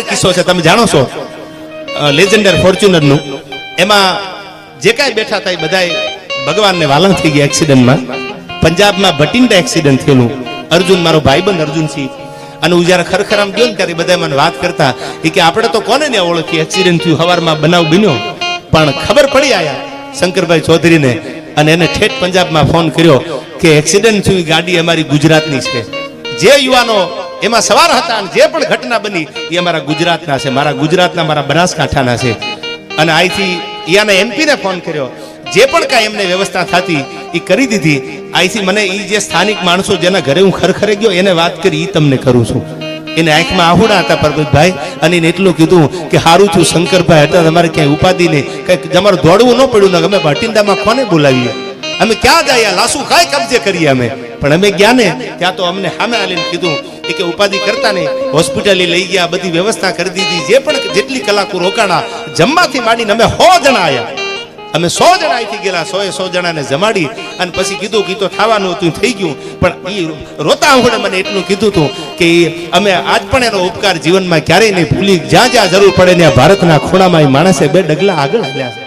કિસ્સો છે, તમે જાણો છો લેજેન્ડર ફોર્ચ્યુનરનું. એમાં જે કાંઈ બેઠા હતા એ બધા ભગવાનને વાલંગ થઈ ગયા એક્સિડન્ટમાં. પંજાબમાં ભટિંડા એક્સિડન્ટ થયેલું. અર્જુન, મારો ભાઈબંધ અર્જુનસિંહ, અને હું જ્યારે ખરખરામ ગયો ને ત્યારે બધા મને વાત કરતા કે આપણે તો કોને ને ઓળખી, એક્સિડન્ટ થયું, હવારમાં બનાવ બન્યો, પણ ખબર પડી આયા શંકરભાઈ ચૌધરીને, અને એને ઠેઠ પંજાબમાં ફોન કર્યો કે એક્સિડન્ટ થયું, ગાડી અમારી ગુજરાતની છે. જે યુવાનો એમાં સવાર હતા અને જે પણ ઘટના બની એ અમારા ગુજરાતના છે, મારા ગુજરાતના, મારા બનાસકાંઠાના છે. અને અહીંથી યાને એમપીને ફોન કર્યો, જે પણ કાંઈ એમને વ્યવસ્થા થતી એ કરી દીધી. અહીંથી મને એ જે સ્થાનિક માણસો જેના ઘરે હું ખરખરે ગયો એને વાત કરી, એ તમને કરું છું. એને આંખમાં આહુડા હતા પરબતભાઈ, અને એને એટલું કીધું કે હારું છું શંકરભાઈ, હતા તમારે ક્યાંય ઉપાધિ નહીં, કંઈક તમારે દોડવું ન પડ્યું ને, અમે ભટિંડામાં કોને બોલાવીએ, અમે ક્યાં જઈએ, લાસુ કાંઈ કબજે કરીએ અમે. પણ અમે ગયા ને ત્યાં તો અમને સામે આવીને કીધું કે ઉપાધિ કરતા નહીં, હોસ્પિટલે લઈ ગયા, બધી વ્યવસ્થા કરી દીધી. જે પણ જેટલી કલાકો રોકાણા, જમવાથી માંડીને અમે 100 જણા આવ્યા, અમે 100 જણા અહીંથી ગયેલા, 100 જણાને જમાડી અને પછી કીધું કે તો થવાનું હતું, થઈ ગયું. પણ એ રોતા આંખોડે મને એટલું કીધું હતું કે અમે આજ પણ એનો ઉપકાર જીવનમાં ક્યારેય નહીં ભૂલી, જ્યાં જ્યાં જરૂર પડે ત્યાં ભારતના ખૂણામાં એ માણસે 2 ડગલા આગળ આવ્યા.